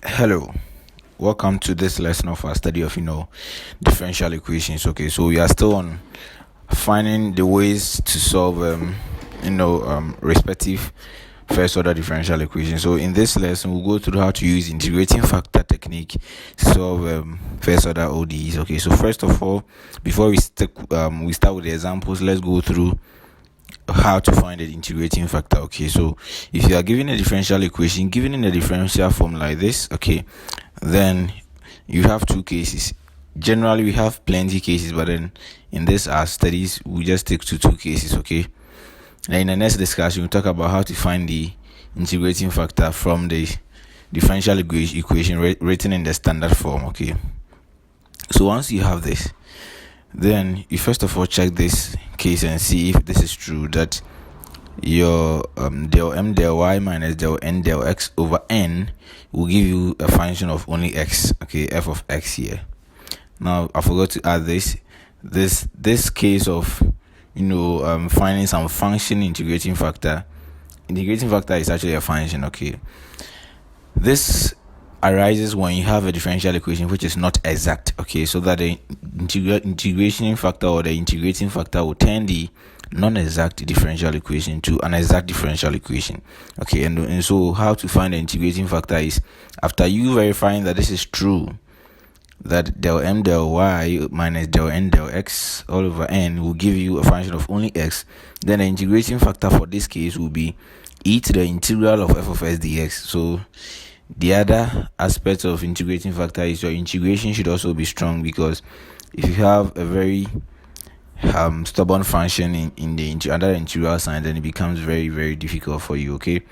Hello, welcome to this lesson of our study of differential equations. Okay, so we are still on finding the ways to solve respective first order differential equations. So in this lesson we'll go through how to use integrating factor technique to solve first order ODEs. Okay, so first of all, before we start with the examples, let's go through how to find the integrating factor. Okay, so if you are given a differential equation given in a differential form like this, okay, then you have two cases. Generally we have plenty cases, but then in this our studies we just stick to two cases. Okay, and in the next discussion we'll talk about how to find the integrating factor from the differential equation written in the standard form. Okay, so once you have this, then you first of all check this case and see if this is true, that your del m del y minus del n del x over n will give you a function of only x. Okay, f of x here. Now I forgot to add this case of finding some function integrating factor. Integrating factor is actually a function. Okay, this arises when you have a differential equation which is not exact. Okay, so that the integration factor or the integrating factor will turn the non-exact differential equation to an exact differential equation. Okay, and so how to find the integrating factor is, after you verifying that this is true, that del m del y minus del n del x all over n will give you a function of only x, then the integrating factor for this case will be e to the integral of f of s dx. So the other aspect of integrating factor is your integration should also be strong, because if you have a very stubborn function in the under the integral sign, then it becomes very, very difficult for you. Okay,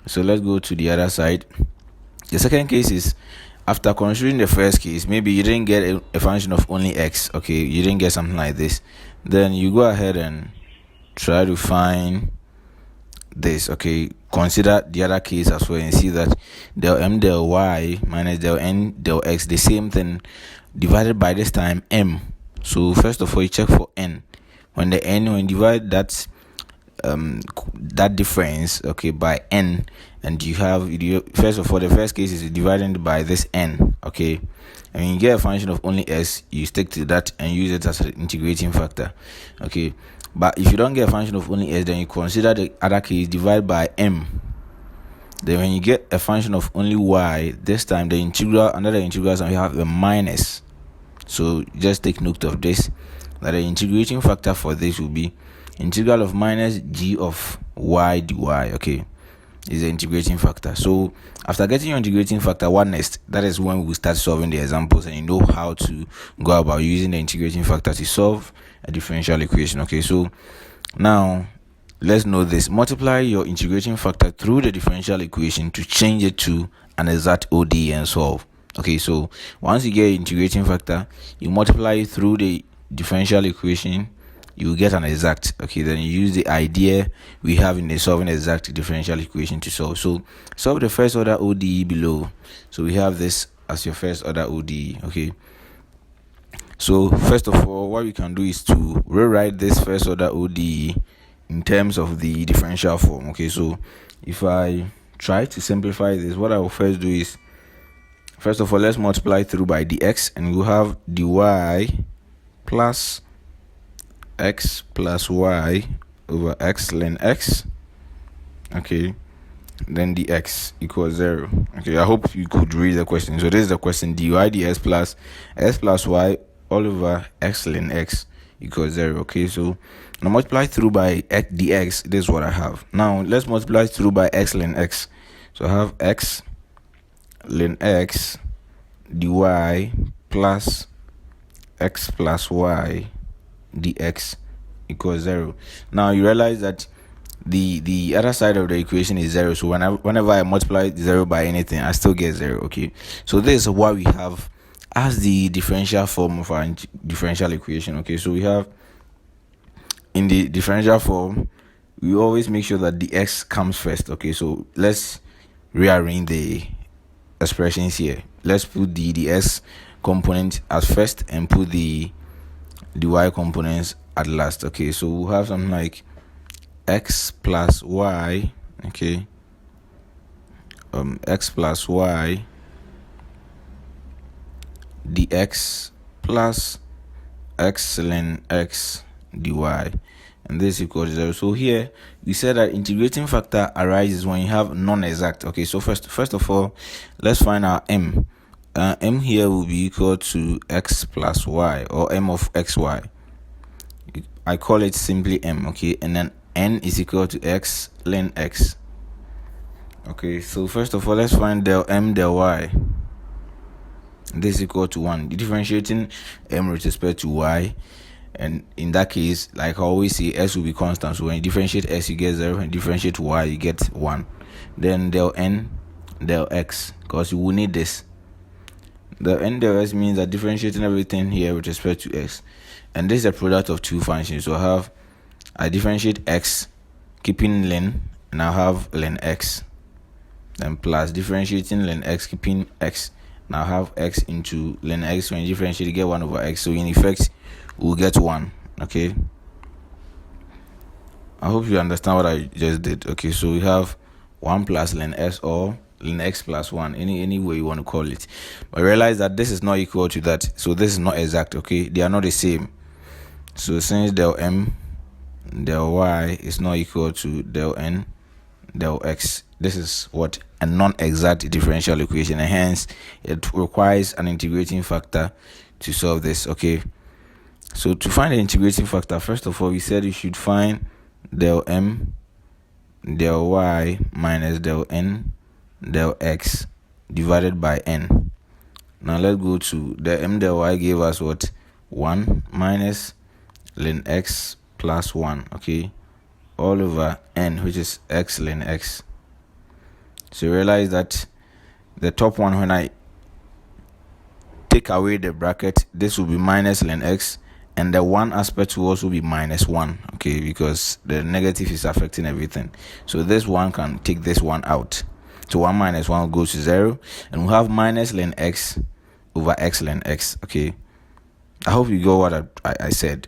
so let's go to the other side. The second case is, after considering the first case, maybe you didn't get a function of only x. Okay, you didn't get something like this, then you go ahead and try to find this. Okay, consider the other case as well and see that del m del y minus del n del x, the same thing divided by this time m. So first of all you check for n. When you divide that difference, okay, by n, and you first of all, the first case is divided by this n. Okay, and when you get a function of only s, you stick to that and use it as an integrating factor. Okay, but if you don't get a function of only s, then you consider the other case, divide by m. Then when you get a function of only y, this time the integral, under the integral sign, we have a minus. So just take note of this, that the integrating factor for this will be integral of minus g of y dy. Okay, is the integrating factor. So after getting your integrating factor, what next? That is when we will start solving the examples, and you know how to go about using the integrating factor to solve a differential equation. Okay, so now let's know this. Multiply your integrating factor through the differential equation to change it to an exact ODE and solve. Okay, so once you get integrating factor, you multiply it through the differential equation, you get an exact. Okay, then you use the idea we have in the solving exact differential equation to solve. So solve the first order ODE below. So we have this as your first order ODE. Okay, so first of all, what we can do is to rewrite this first order ODE in terms of the differential form. Okay, so if I try to simplify this, what I will first do is, first of all, let's multiply through by dx, and we'll have dy plus x plus y over x ln x. Okay, then dx equals 0. Okay, I hope you could read the question. So this is the question: dy dx plus x plus y all over x ln x equals 0. Okay, so now multiply through by x dx. This is what I have. Now let's multiply through by x ln x. So I have x ln x dy plus x plus y dx equals 0. Now you realize that the other side of the equation is 0, so whenever I multiply 0 by anything, I still get 0. Okay, so this is what we have as the differential form of our differential equation. Okay, so we have, in the differential form, we always make sure that the x comes first. Okay, so let's rearrange the expressions here. Let's put the x component as first and put the y components at last. Okay, so we'll have something like x plus y. Okay, x plus y dx plus x ln x dy, and this is equal to 0. So here we said that integrating factor arises when you have non-exact. Okay, so first of all, let's find our m. M here will be equal to x plus y, or m of xy. I call it simply m. Okay, and then n is equal to x ln x. Okay, so first of all, let's find del m del y. This is equal to 1. Differentiating m with respect to y, and in that case, like I always say, s will be constant. So when you differentiate s, you get 0. When you differentiate y, you get 1. Then del n del x, because you will need this. The n del x means that differentiating everything here with respect to x, and this is a product of two functions. So I differentiate x, keeping ln, and I have ln x, then plus differentiating ln x, keeping x, and I have x into ln x. When you differentiate, you get 1 over x. So in effect, we'll get 1. Okay, I hope you understand what I just did. Okay, so we have 1 plus ln x, or ln x plus 1, any way you want to call it. But realize that this is not equal to that, so this is not exact. Okay, they are not the same. So since del m del y is not equal to del n del x, this is what a non-exact differential equation, and hence it requires an integrating factor to solve this. Okay, so to find the integrating factor, first of all, we said you should find del m del y minus del n del x divided by n. Now let's go to the m del y gave us what? 1 minus ln x plus 1, okay, all over n, which is x ln x. So realize that the top one, when I take away the bracket, this will be minus ln x, and the one aspect will also be minus 1, okay, because the negative is affecting everything. So this one can take this one out. So 1 minus 1 goes to 0, and we'll have minus ln x over x ln x. Okay, I hope you got what I said.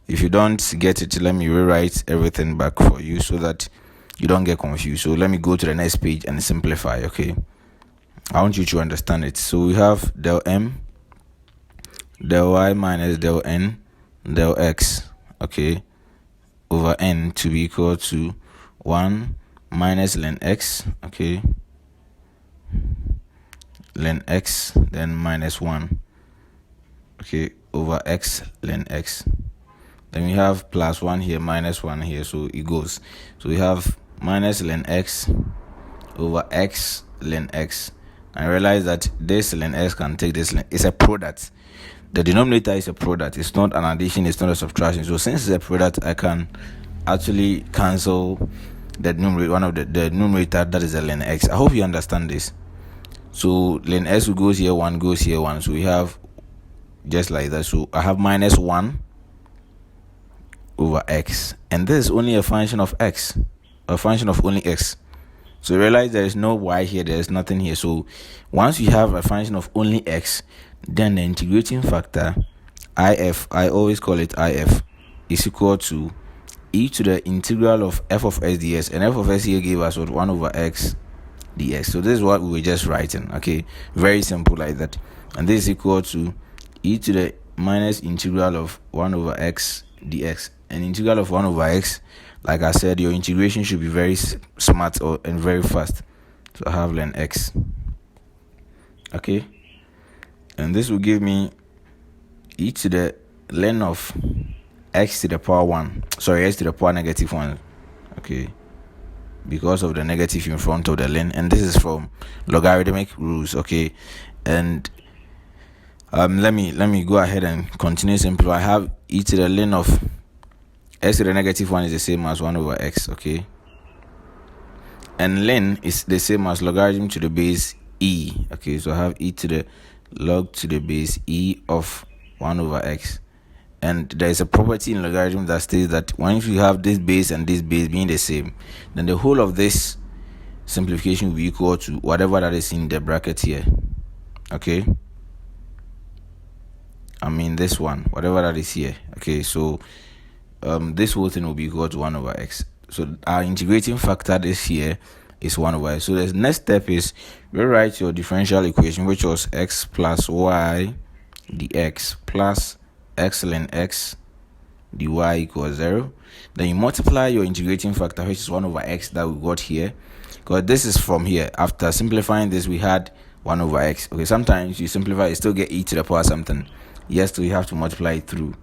If you don't get it, let me rewrite everything back for you so that you don't get confused. So let me go to the next page and simplify. Okay, I want you to understand it. So we have del m del y minus del n del x, okay, over n to be equal to 1 minus ln x, okay, ln x, then minus 1, okay, over x ln x. Then we have plus 1 here, minus 1 here, so it goes. So we have minus ln x over x ln x. I realize that this ln x can take this ln. It's a product. The denominator is a product. It's not an addition, it's not a subtraction. So since it's a product, I can actually cancel the numerator, one of the numerator, that is the ln x. I hope you understand this. So ln x goes here, 1 goes here, 1. So we have just like that. So I have minus 1 over x, and this is only a function of x, a function of only x. So realize there is no y here, there is nothing here. So once you have a function of only x, then the integrating factor if, I always call it if, is equal to e to the integral of f of s ds, and f of s here gave us what? 1 over x dx. So this is what we were just writing. Okay, very simple like that. And this is equal to e to the minus integral of 1 over x dx. An integral of 1 over x, like I said, your integration should be very smart and very fast. So I have ln x, okay, and this will give me e to the ln of x to the power 1, x to the power negative 1, okay, because of the negative in front of the ln, and this is from logarithmic rules. Okay, and let me go ahead and continue simplify. I have e to the ln of x to the negative 1 is the same as 1 over x, okay, and ln is the same as logarithm to the base e, okay. So I have e to the log to the base e of 1 over x, and there is a property in logarithm that states that once you have this base and this base being the same, then the whole of this simplification will be equal to whatever that is in the bracket here, okay, I mean this one, whatever that is here, okay. So this whole thing will be equal to 1 over x. So our integrating factor this here is 1 over s. So the next step is rewrite your differential equation, which was x plus y dx plus x ln x dy equals 0. Then you multiply your integrating factor, which is 1 over x that we got here, because this is from here. After simplifying this, we had 1 over x. Okay, sometimes you simplify, you still get e to the power something. Yes, so you have to multiply it through.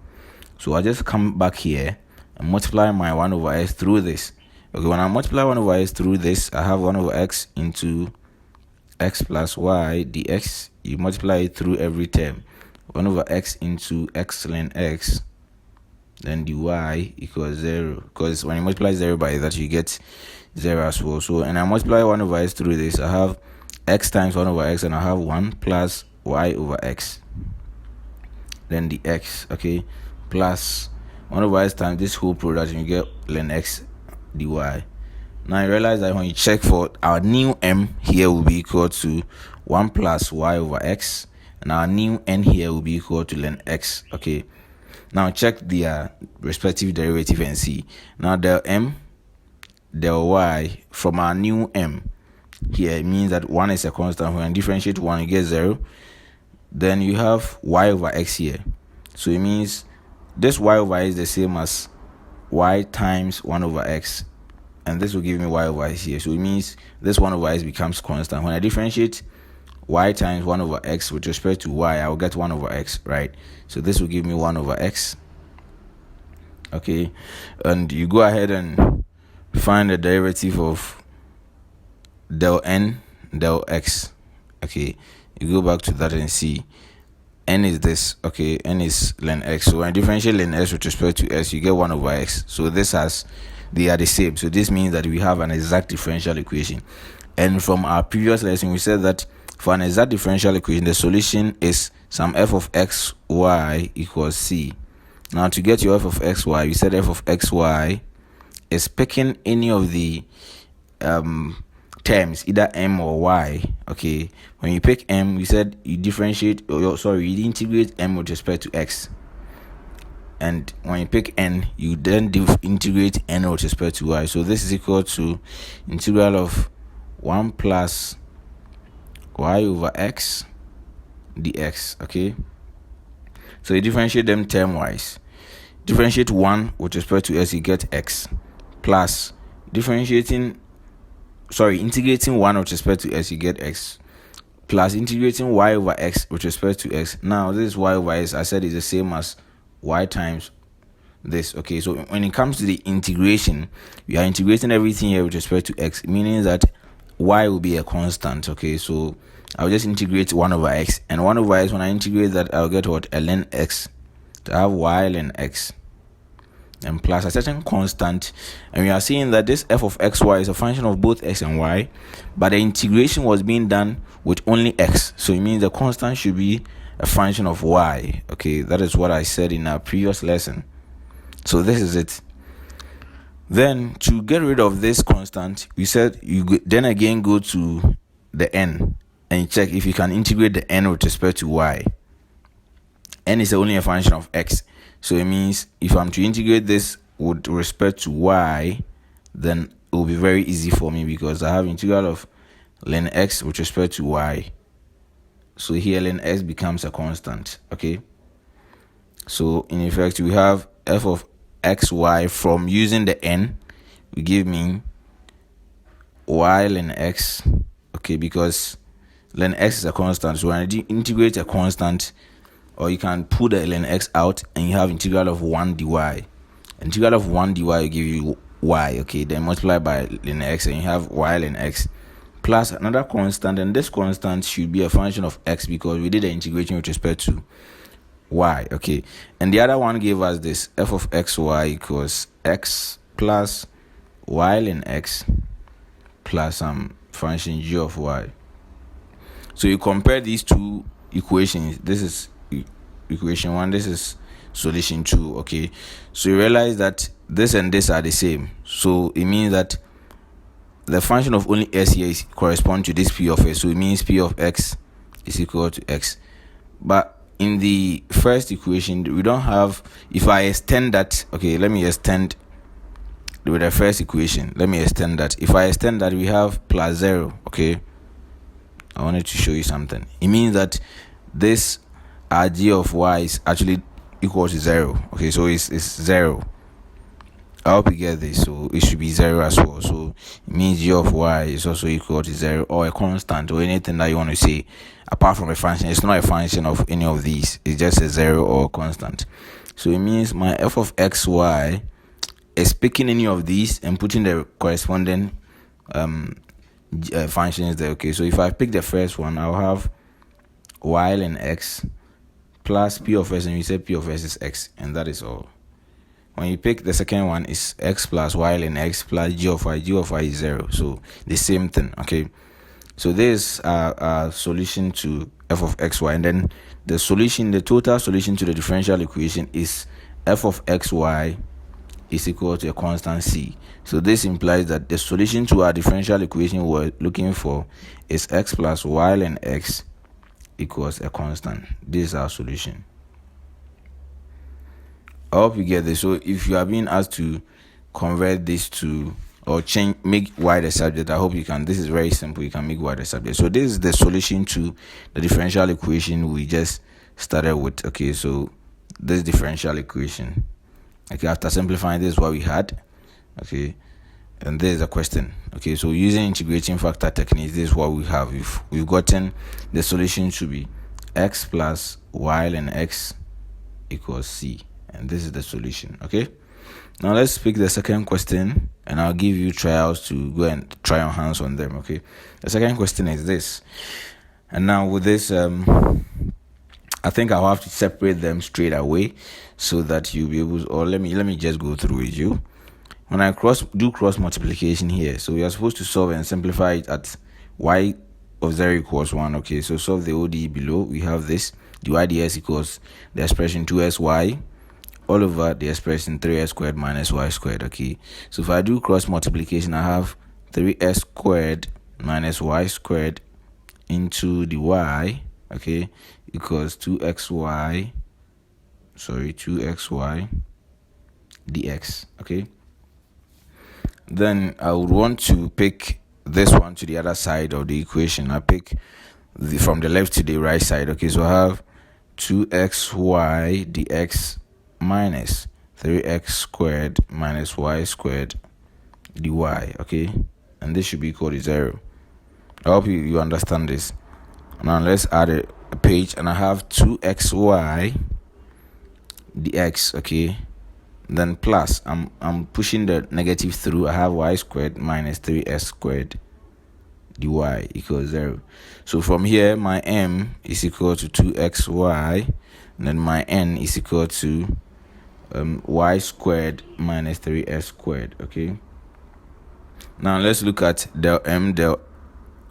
So I just come back here and multiply my 1 over s through this. Okay, when I multiply 1 over s through this, I have 1 over x into x plus y dx. You multiply it through every term. 1 over x into x ln x, then dy equals 0. Because when you multiply 0 by that, you get 0 as well. So, and I multiply 1 over s through this, I have x times 1 over x, and I have 1 plus y over x. Then the x, okay, plus 1 over s times this whole product, and you get ln x dy. Now you realize that when you check for our new m here will be equal to 1 plus y over x, and our new n here will be equal to ln x. Okay, now check their respective derivative and see. Now del m del y from our new m here, it means that 1 is a constant. When you differentiate 1, you get 0. Then you have y over x here, so it means this y over x is the same as y times 1 over x, and this will give me y over x here. So it means this 1 over x becomes constant. When I differentiate y times 1 over x with respect to y, I will get 1 over x, right? So this will give me 1 over x. Okay, and you go ahead and find the derivative of del n del x. Okay, you go back to that and see n is this. Okay, n is ln x. So when I differentiate ln x with respect to s, you get 1 over x. So this has, they are the same. So this means that we have an exact differential equation. And from our previous lesson, we said that for an exact differential equation, the solution is some f of x y equals c. Now to get your f of x y, we said f of x y is picking any of the terms, either m or y. Okay, when you pick m, we said you differentiate, you integrate m with respect to x. And when you pick n, you then integrate n with respect to y. So this is equal to integral of 1 plus y over x dx. Okay, so you differentiate them term wise. Differentiate 1 with respect to s, you get x, plus integrating 1 with respect to s, you get x, plus integrating y over x with respect to x. Now this y over x, I said, is the same as y times this. Okay, so when it comes to the integration, we are integrating everything here with respect to x, meaning that y will be a constant. Okay, so I'll just integrate 1 over x, and 1 over x, when I integrate that, I'll get what? ln x. To have y ln x, and plus a certain constant. And we are seeing that this f of xy is a function of both x and y, but the integration was being done with only x, so it means the constant should be a function of y. Okay, that is what I said in our previous lesson. So this is it. Then to get rid of this constant, we said you then again go to the n and check if you can integrate the n with respect to y. N is only a function of x, so it means if I'm to integrate this with respect to y, then it will be very easy for me because I have integral of ln x with respect to y. So here ln x becomes a constant. Okay, so in effect we have f of xy from using the n will give me y ln x. Okay, because ln x is a constant, so when I integrate a constant, or you can pull the ln x out and you have integral of 1 dy. Integral of 1 dy will give you y. Okay, then multiply by ln x and you have y ln x plus another constant, and this constant should be a function of x because we did the integration with respect to y. Okay, and the other one gave us this f of xy equals x plus y ln x plus some function g of y. So you compare these two equations. This is equation 1, this is solution 2. Okay, so you realize that this and this are the same, so it means that the function of only s here corresponds to this p of x, so it means p of x is equal to x. But in the first equation we don't have, if I extend that, okay, let me extend with the first equation. Let me extend that. If I extend that, we have plus 0. Okay, I wanted to show you something. It means that this g of y is actually equal to 0. Okay, so it's 0. I hope you get this. So it should be 0 as well. So it means g of y is also equal to 0, or a constant, or anything that you want to say apart from a function. It's not a function of any of these. It's just a 0 or a constant. So it means my f of xy is picking any of these and putting the corresponding functions there. Okay, so if I pick the first one, I'll have y and x plus p of s, and you say p of s is x, and that is all. When you pick the second one, is x plus y and x plus g of y. G of y is 0, so the same thing. Okay, so this is a solution to f of xy, and then the total solution to the differential equation is f of xy is equal to a constant c. So this implies that the solution to our differential equation we're looking for is x plus y and x equals a constant. This is our solution. I hope you get this. So if you are being asked to convert this to, or make y the subject, I hope you can. This is very simple. You can make y the subject. So this is the solution to the differential equation we just started with. Okay, so this differential equation. Okay, after simplifying, this is what we had. Okay, and this is a question. Okay, so using integrating factor techniques, this is what we have. We've gotten the solution to be x plus y and x equals c, and this is the solution. Okay, now let's pick the second question, and I'll give you trials to go and try your hands on them. Okay, the second question is this, and now with this I think I'll have to separate them straight away so that you'll be able to, or let me just go through with you. When I do cross multiplication here, so we are supposed to solve and simplify it at y of 0 equals 1. Okay, so solve the ODE below. We have this dy dx equals the expression 2sy all over the expression 3s squared minus y squared. Okay, so if I do cross multiplication, I have 3s squared minus y squared into the y, okay, equals 2xy dx. Okay, then I would want to pick this one to the other side of the equation. I pick from the left to the right side. Okay, so I have 2xy dx minus 3x squared minus y squared dy. Okay, and this should be equal to 0. I hope you understand this. Now let's add a page, and I have 2xy dx. Okay, then plus I'm pushing the negative through. I have y squared minus 3s squared dy equals 0. So from here, my m is equal to 2xy, and then my n is equal to y squared minus 3s squared. Okay, now let's look at del m del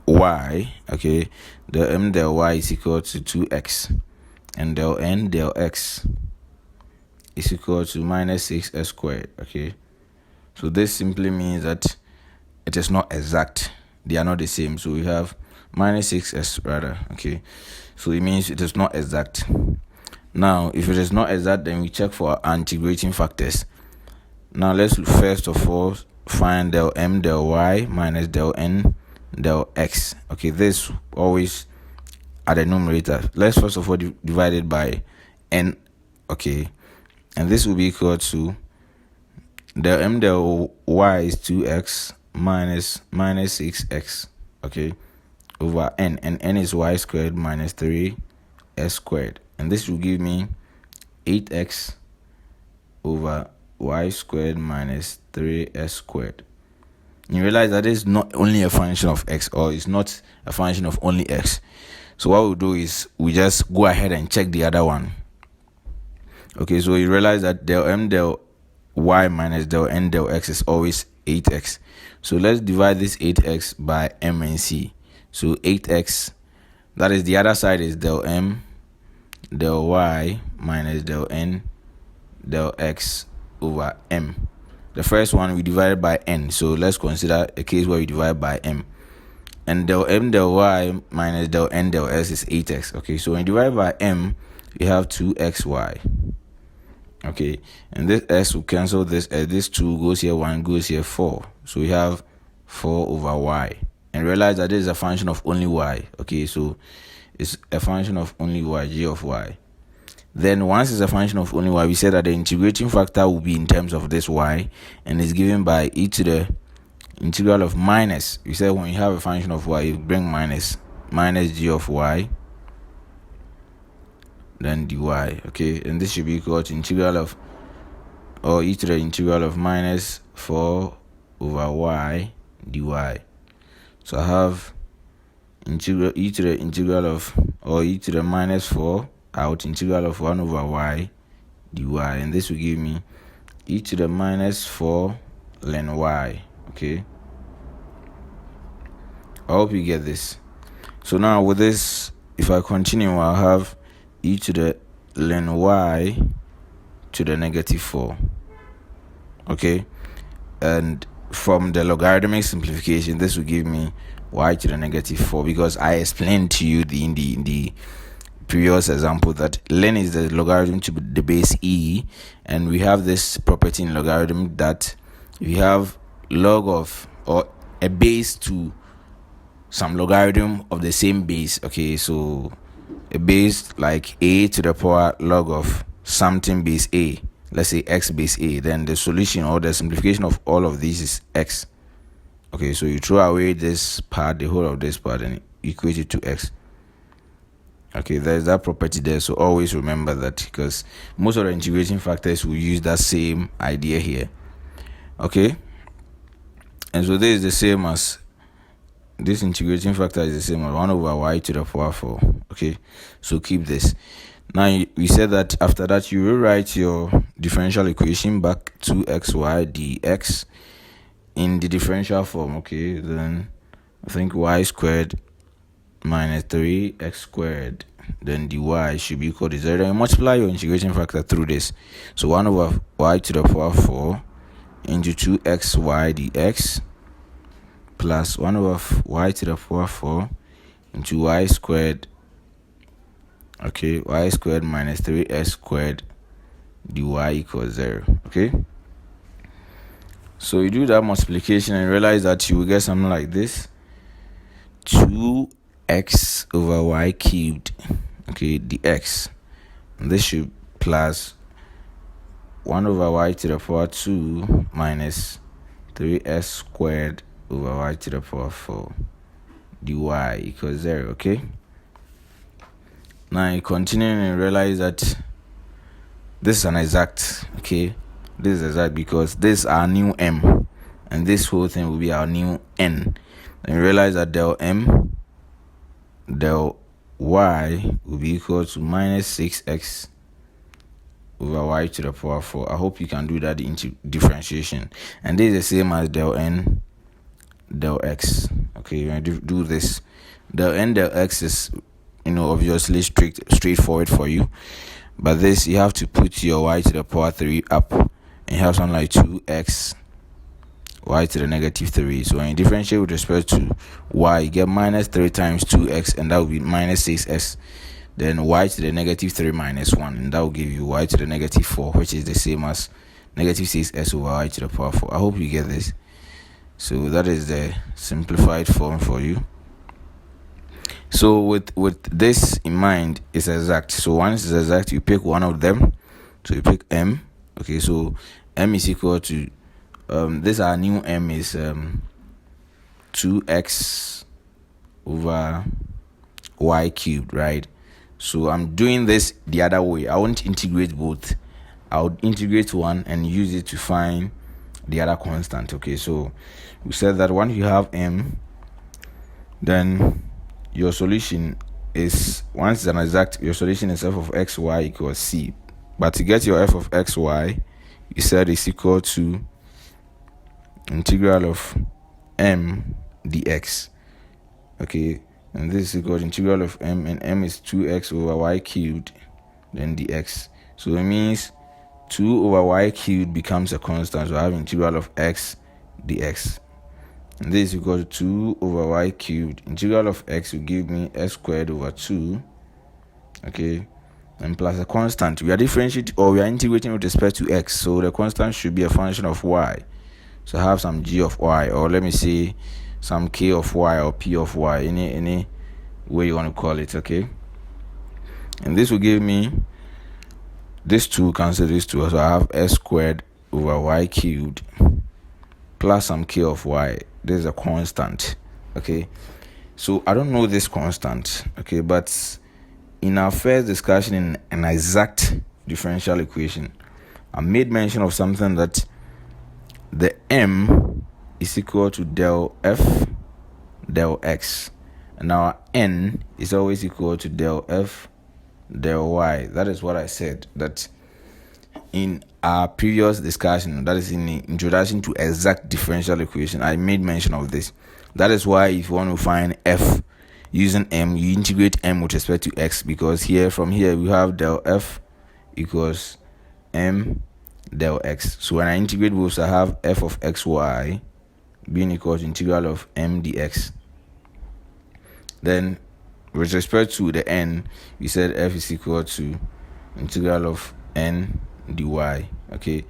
y. Okay, del m del y is equal to 2x, and del n del x is equal to minus 6s squared. Okay, so this simply means that it is not exact. They are not the same. So we have minus 6s rather. Okay, so it means it is not exact. Now if it is not exact, then we check for our integrating factors. Now let's first of all find del m del y minus del n del x. Okay, this always at the numerator. Let's first of all divide it by n. Okay, and this will be equal to del m del y is 2x minus 6x. Okay, over n, and n is y squared minus 3s squared, and this will give me 8x over y squared minus 3s squared. You realize that it's not only a function of x, or it's not a function of only x. So what we'll do is we just go ahead and check the other one. Okay, so you realize that del m del y minus del n del x is always 8x. So let's divide this 8x by m and c. So 8x, that is the other side, is del m del y minus del n del x over m. The first one we divided by n, so let's consider a case where we divide by m. And del m del y minus del n del s is 8x. Okay, so when you divide by m, we have 2xy. Okay, and this s will cancel this. This 2 goes here, 1 goes here, 4. So we have 4 over y. And realize that this is a function of only y. Okay, so it's a function of only y, g of y. Then once it's a function of only y, we said that the integrating factor will be in terms of this y, and it's given by e to the integral of minus. We said when you have a function of y, you bring minus g of y, then dy. Okay, and this should be equal to integral of, or e to the integral of minus 4 over y dy. So I have integral e to the integral of, or e to the minus 4 out integral of 1 over y dy, and this will give me e to the minus 4 ln y. Okay, I hope you get this. So now with this, if I continue, I'll have e to the ln y to the negative 4. Okay, and from the logarithmic simplification, this will give me y to the negative 4, because I explained to you in the previous example that ln is the logarithm to the base e, and we have this property in logarithm that if you have log of, or a base to some logarithm of the same base, okay, so a base like a to the power log of something base a, let's say x base a, then the solution or the simplification of all of these is x. Okay, so you throw away this part, the whole of this part, and equate it to x. Okay, there's that property there, so always remember that, because most of the integrating factors will use that same idea here. Okay, and so this is the same as, this integrating factor is the same as 1 over y to the power 4. Okay, so keep this. Now we said that after that you rewrite your differential equation back to xy dx in the differential form. Okay, then I think y squared minus 3x squared, then dy should be equal to 0. Then you multiply your integration factor through this. So 1 over y to the power 4 into 2xy dx plus 1 over y to the power 4 into y squared. Okay, y squared minus 3x squared dy equals 0. Okay, so you do that multiplication and realize that you will get something like this: 2x over y cubed, okay, dx, and this should plus 1 over y to the power 2 minus 3s squared over y to the power 4 dy equals 0. Okay, now you continue and realize that this is an exact. Okay, this is exact because this is our new m, and this whole thing will be our new n. And you realize that del m del y will be equal to minus 6x over y to the power 4. I hope you can do that into differentiation, and this is the same as del n del x. Okay, you're going to do this. Del n del x is, obviously straightforward for you, but this, you have to put your y to the power 3 up, and you have something like 2x y to the negative 3. So when you differentiate with respect to y, you get minus 3 times 2x, and that will be minus 6x. Then y to the negative 3 minus 1, and that will give you y to the negative 4, which is the same as negative 6s over y to the power 4. I hope you get this. So that is the simplified form for you. So with this in mind, it's exact. So once it's exact, you pick one of them. So you pick m. Okay, so m is equal to this, our new m is 2x over y cubed, right? So I'm doing this the other way. I won't integrate both. I'll integrate one and use it to find the other constant. Okay, so we said that once you have m, then your solution is, once it's an exact, your solution is f of xy equals c. But to get your f of xy, you said it's equal to integral of m dx. Okay, and this is equal to integral of m, and m is 2x over y cubed, then dx. So it means 2 over y cubed becomes a constant, so I have integral of x dx. And this is equal to 2 over y cubed. Integral of x will give me x squared over 2. Okay, and plus a constant. We are differentiating, or we are integrating with respect to x, so the constant should be a function of y. So I have some g of y, or let me say some k of y, or p of y, any way you want to call it, okay? And this will give me this 2 cancel this 2, so I have s squared over y cubed plus some k of y. This is a constant, okay? So I don't know this constant, okay, but in our first discussion in an exact differential equation, I made mention of something that the m is equal to del f del x, and our n is always equal to del f del y. That is what I said that in our previous discussion, that is in the introduction to exact differential equation. I made mention of this. That is why if you want to find f using m, you integrate m with respect to x, because from here we have del f equals m del x. So when I integrate both, I have f of xy being equal to integral of m dx. Then with respect to the n, we said f is equal to integral of n dy. Okay,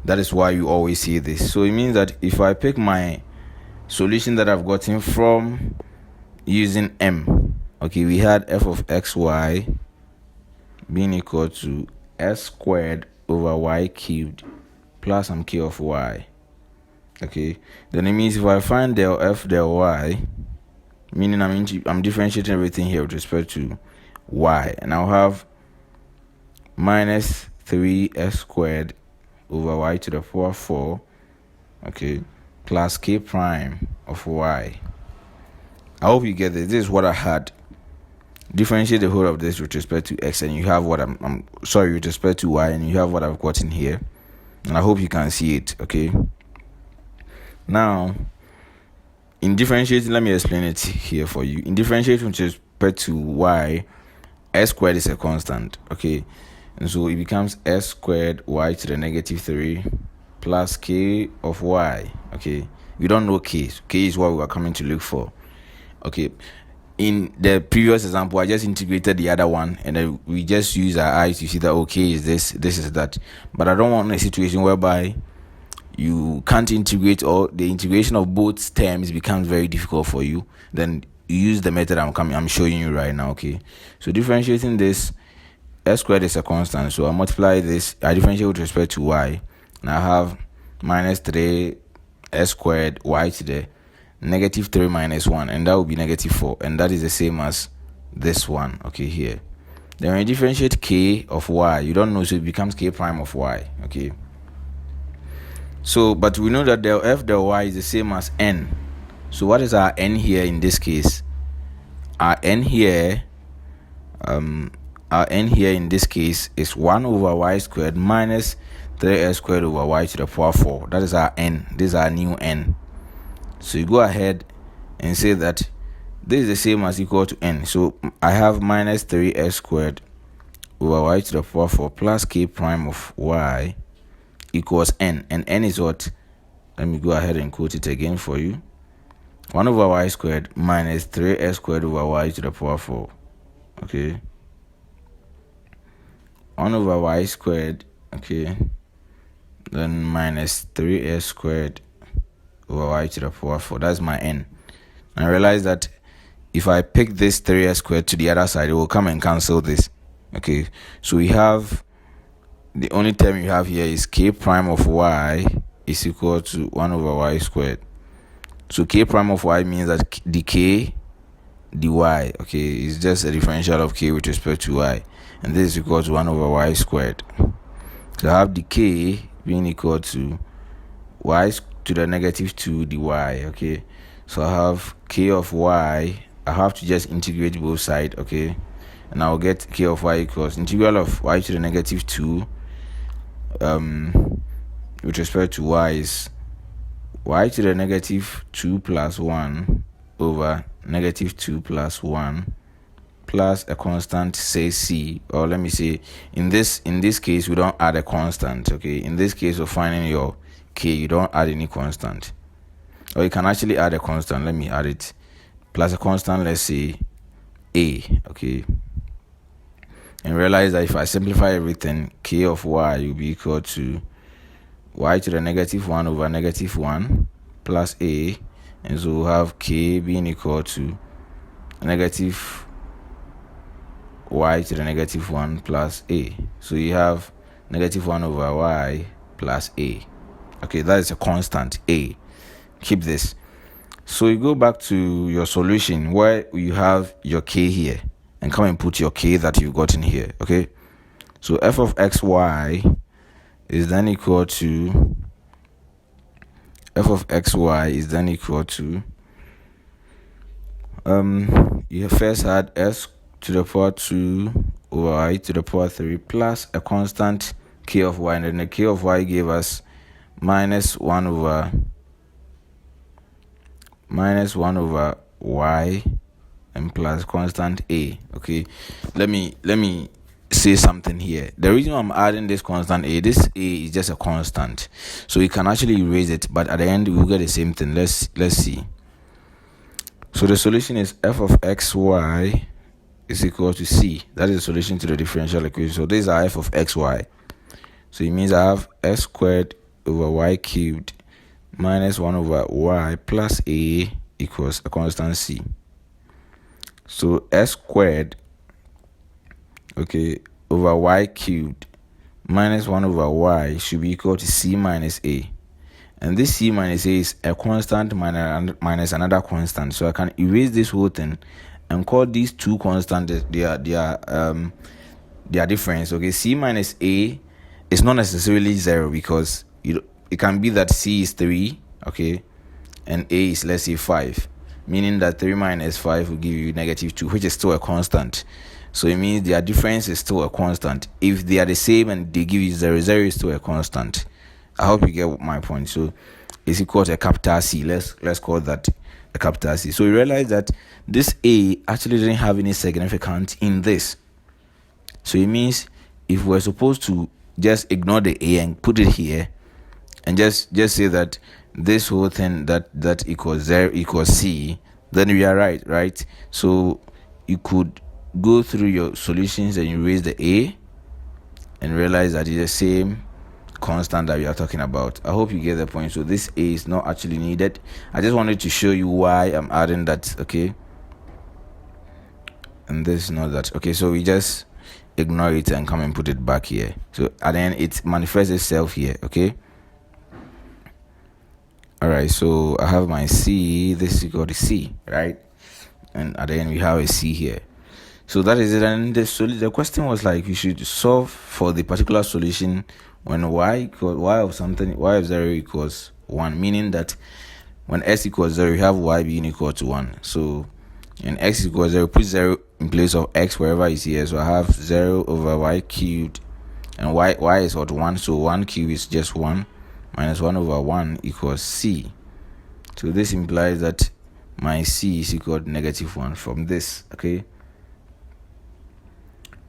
that is why you always see this. So it means that if I pick my solution that I've gotten from using m, okay, we had f of xy being equal to s squared over y cubed plus some k of y. Okay, then it means if I find del f del y, meaning I'm differentiating everything here with respect to y, and I'll have minus 3s squared over y to the power 4, okay, plus k prime of y. I hope you get this. This is what I had. Differentiate the whole of this with respect to x, and you have what with respect to y, and you have what I've gotten here. And I hope you can see it, okay? Now, in differentiating, let me explain it here for you. In differentiating with respect to y, s squared is a constant, okay? And so it becomes s squared y to the negative 3 plus k of y, okay? We don't know k. So k is what we are coming to look for, okay? In the previous example, I just integrated the other one, and then we just use our eyes to see that okay, is this is that. But I don't want a situation whereby you can't integrate, or the integration of both terms becomes very difficult for you. Then you use the method I'm showing you right now, okay? So differentiating this, s squared is a constant, so I multiply this, I differentiate with respect to y, and I have minus 3 s squared y to the negative 3 minus 1, and that will be negative 4, and that is the same as this one, okay, here. Then when you differentiate k of y, you don't know, so it becomes k prime of y, okay? So, but we know that del f del y is the same as n. So what is our n here in this case? Our n here in this case is 1 over y squared minus 3s squared over y to the power 4. That is our n. This is our new n. So you go ahead and say that this is the same as equal to n. So I have minus 3s squared over y to the power 4 plus k prime of y equals n. And n is what? Let me go ahead and quote it again for you. 1 over y squared minus 3s squared over y to the power 4. Okay. 1 over y squared, okay, then minus 3s squared over y to the power 4. That's my n. And I realize that if I pick this 3s squared to the other side, it will come and cancel this. Okay, so we have, the only term you have here is k prime of y is equal to 1 over y squared. So k prime of y means that the k dy, okay, is just a differential of k with respect to y, and this is equal to 1 over y squared. So I have the k being equal to y to the negative 2 dy, okay? So I have k of y, I have to just integrate both sides, okay? And I'll get k of y equals integral of y to the negative 2 with respect to y is y to the negative 2 plus 1 over negative 2 plus 1 plus a constant, say c, or let me say in this case we don't add a constant, okay? In this case of finding your k, you don't add any constant, or you can actually add a constant. Let me add it, plus a constant, let's say a, okay? and realize that if I simplify everything, k of y will be equal to y to the negative 1 over negative 1 plus a, and so we'll have k being equal to negative y to the negative 1 plus a. So you have negative 1 over y plus a. Okay, that is a constant, a. Keep this. So you go back to your solution where you have your k here, and come and put your k that you've gotten here. Okay, so f of xy is then equal to you first had s to the power 2 over y to the power 3 plus a constant k of y, and then the k of y gave us minus 1 over y and plus constant a. Okay, let me say something here. The reason I'm adding this constant a, this a is just a constant, so you can actually erase it, but at the end we'll get the same thing. Let's see. So the solution is f of xy is equal to c. That is the solution to the differential equation. So this is our f of xy. So it means I have s squared over y cubed minus 1 over y plus a equals a constant c. So s squared, okay, over y cubed minus 1 over y should be equal to c minus a. And this c minus a is a constant minus another constant. So I can erase this whole thing and call these two constants their difference. Okay, c minus a is not necessarily 0, because it can be that c is 3, okay, and a is, let's say, 5, meaning that 3 minus 5 will give you negative 2, which is still a constant. So it means their difference is still a constant. If they are the same and they give you 0, 0 is still a constant. I hope you get my point. So it's equal to a capital C. Let's call that a capital C. So you realize that this a actually didn't have any significance in this. So it means if we're supposed to just ignore the a and put it here, and just say that this whole thing that equals 0 equals c, then we are right? So you could go through your solutions and you raise the a and realize that it's the same constant that we are talking about. I hope you get the point. So this a is not actually needed. I just wanted to show you why I'm adding that, okay? And this is not that. Okay, so we just ignore it and come and put it back here. So at the end it manifests itself here, okay? Alright, so I have my c, this is equal to c, right? And at the end we have a c here. So that is it. And the question was like, you should solve for the particular solution when y of 0 equals 1, meaning that when s equals 0, you have y being equal to 1. So when x equals 0, put 0 in place of x wherever is here. So I have 0 over y cubed, and y is what, 1, so 1 cubed is just 1, minus 1 over 1 equals c. So this implies that my c is equal to negative 1 from this, okay?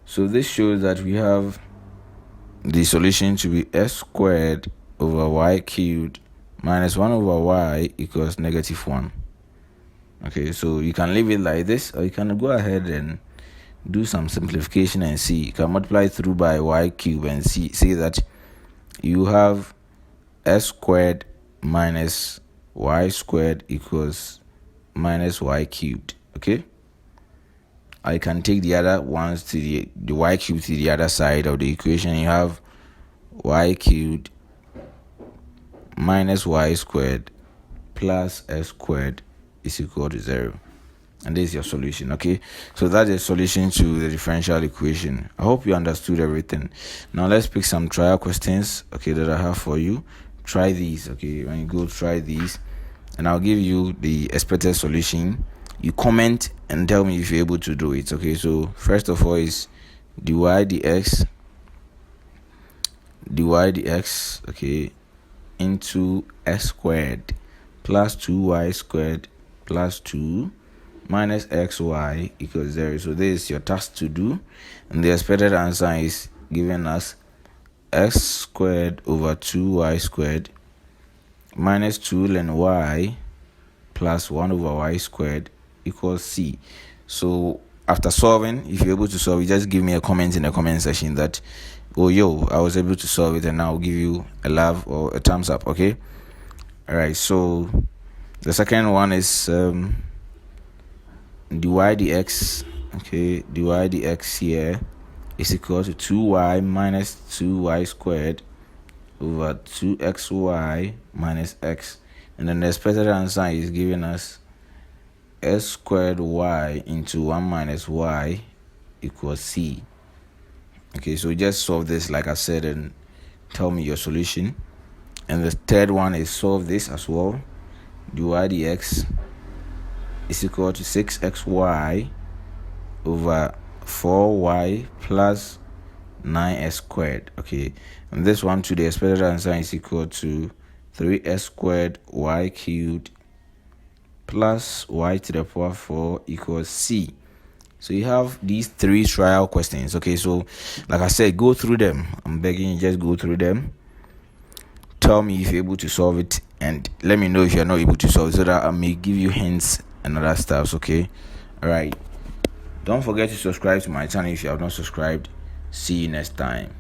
So this shows that we have the solution to be s squared over y cubed minus 1 over y equals negative 1. Okay, so you can leave it like this, or you can go ahead and do some simplification and see. You can multiply through by y cubed and see that you have s squared minus y squared equals minus y cubed, okay? I can take the other ones to the y cubed to the other side of the equation. You have y cubed minus y squared plus s squared is equal to 0. And this is your solution, okay? So that's the solution to the differential equation. I hope you understood everything. Now let's pick some trial questions, okay, that I have for you. Try these, okay? When you go, try these, and I'll give you the expected solution. You comment and tell me if you're able to do it, okay? So first of all is dy dx, okay, into s squared plus 2y squared plus 2 minus xy equals 0. So this is your task to do, and the expected answer is given as x squared over 2y squared minus 2 ln y plus 1 over y squared equals c. So after solving, if you're able to solve it, just give me a comment in the comment section that, oh yo, I was able to solve it, and I'll give you a love or a thumbs up. Okay. All right. So the second one is dy dx. Okay, dy dx here is equal to 2y minus 2y squared over 2xy minus x, and then the expected answer is giving us s squared y into 1 minus y equals c. Okay, so just solve this like I said and tell me your solution. And the third one is solve this as well. Dy dx is equal to 6xy over 4y plus 9s squared. Okay, and this one to the expected answer is equal to 3s squared y cubed plus y to the power 4 equals c. So you have these 3 trial questions. Okay, so like I said, go through them. I'm begging you, just go through them. Tell me if you're able to solve it, and let me know if you're not able to solve it, so that I may give you hints and other stuff. Okay, all right. Don't forget to subscribe to my channel if you have not subscribed. See you next time.